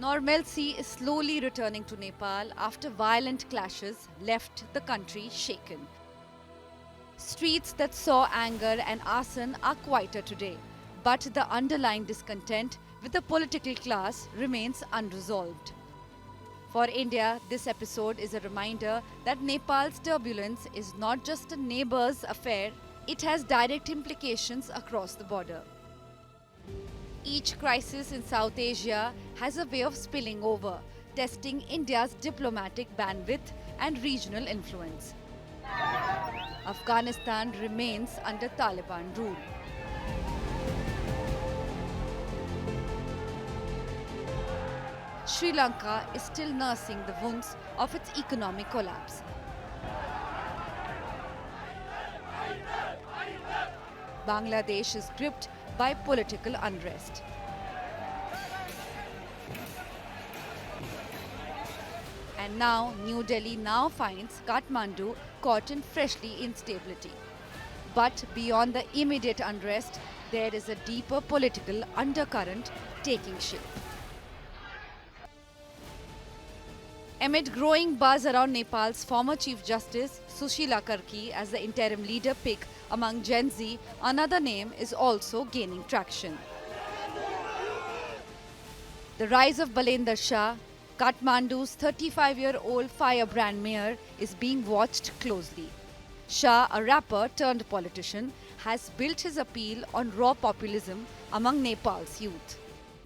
Normalcy is slowly returning to Nepal after violent clashes left the country shaken. Streets that saw anger and arson are quieter today, but the underlying discontent with the political class remains unresolved. For India, this episode is a reminder that Nepal's turbulence is not just a neighbor's affair, it has direct implications across the border. Each crisis in South Asia has a way of spilling over, testing India's diplomatic bandwidth and regional influence. Afghanistan remains under Taliban rule. Sri Lanka is still nursing the wounds of its economic collapse. Bangladesh is gripped by political unrest. And now, New Delhi now finds Kathmandu caught in freshly instability. But beyond the immediate unrest, there is a deeper political undercurrent taking shape. Amid growing buzz around Nepal's former Chief Justice Sushila Karki as the interim leader pick among Gen Z, another name is also gaining traction. The rise of Balender Shah, Kathmandu's 35-year-old firebrand mayor, is being watched closely. Shah, a rapper turned politician, has built his appeal on raw populism among Nepal's youth.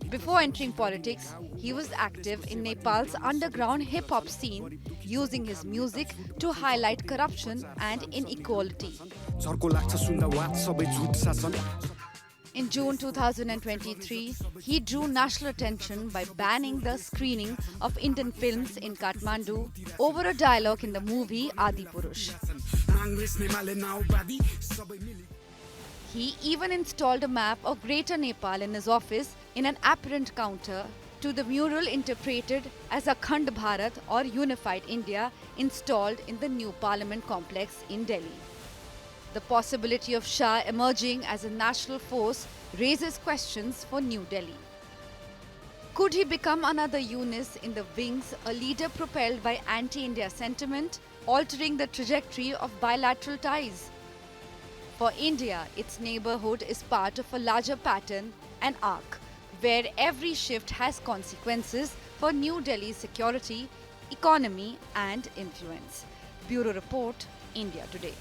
Before entering politics, he was active in Nepal's underground hip-hop scene, using his music to highlight corruption and inequality. In June 2023, he drew national attention by banning the screening of Indian films in Kathmandu over a dialogue in the movie Adipurush. He even installed a map of Greater Nepal in his office in an apparent counter to the mural interpreted as Akhand Bharat or Unified India installed in the new Parliament complex in Delhi. The possibility of Shah emerging as a national force raises questions for New Delhi. Could he become another Yunus in the wings, a leader propelled by anti-India sentiment, altering the trajectory of bilateral ties? For India, its neighborhood is part of a larger pattern, an arc, where every shift has consequences for New Delhi's security, economy, and influence. Bureau Report, India Today.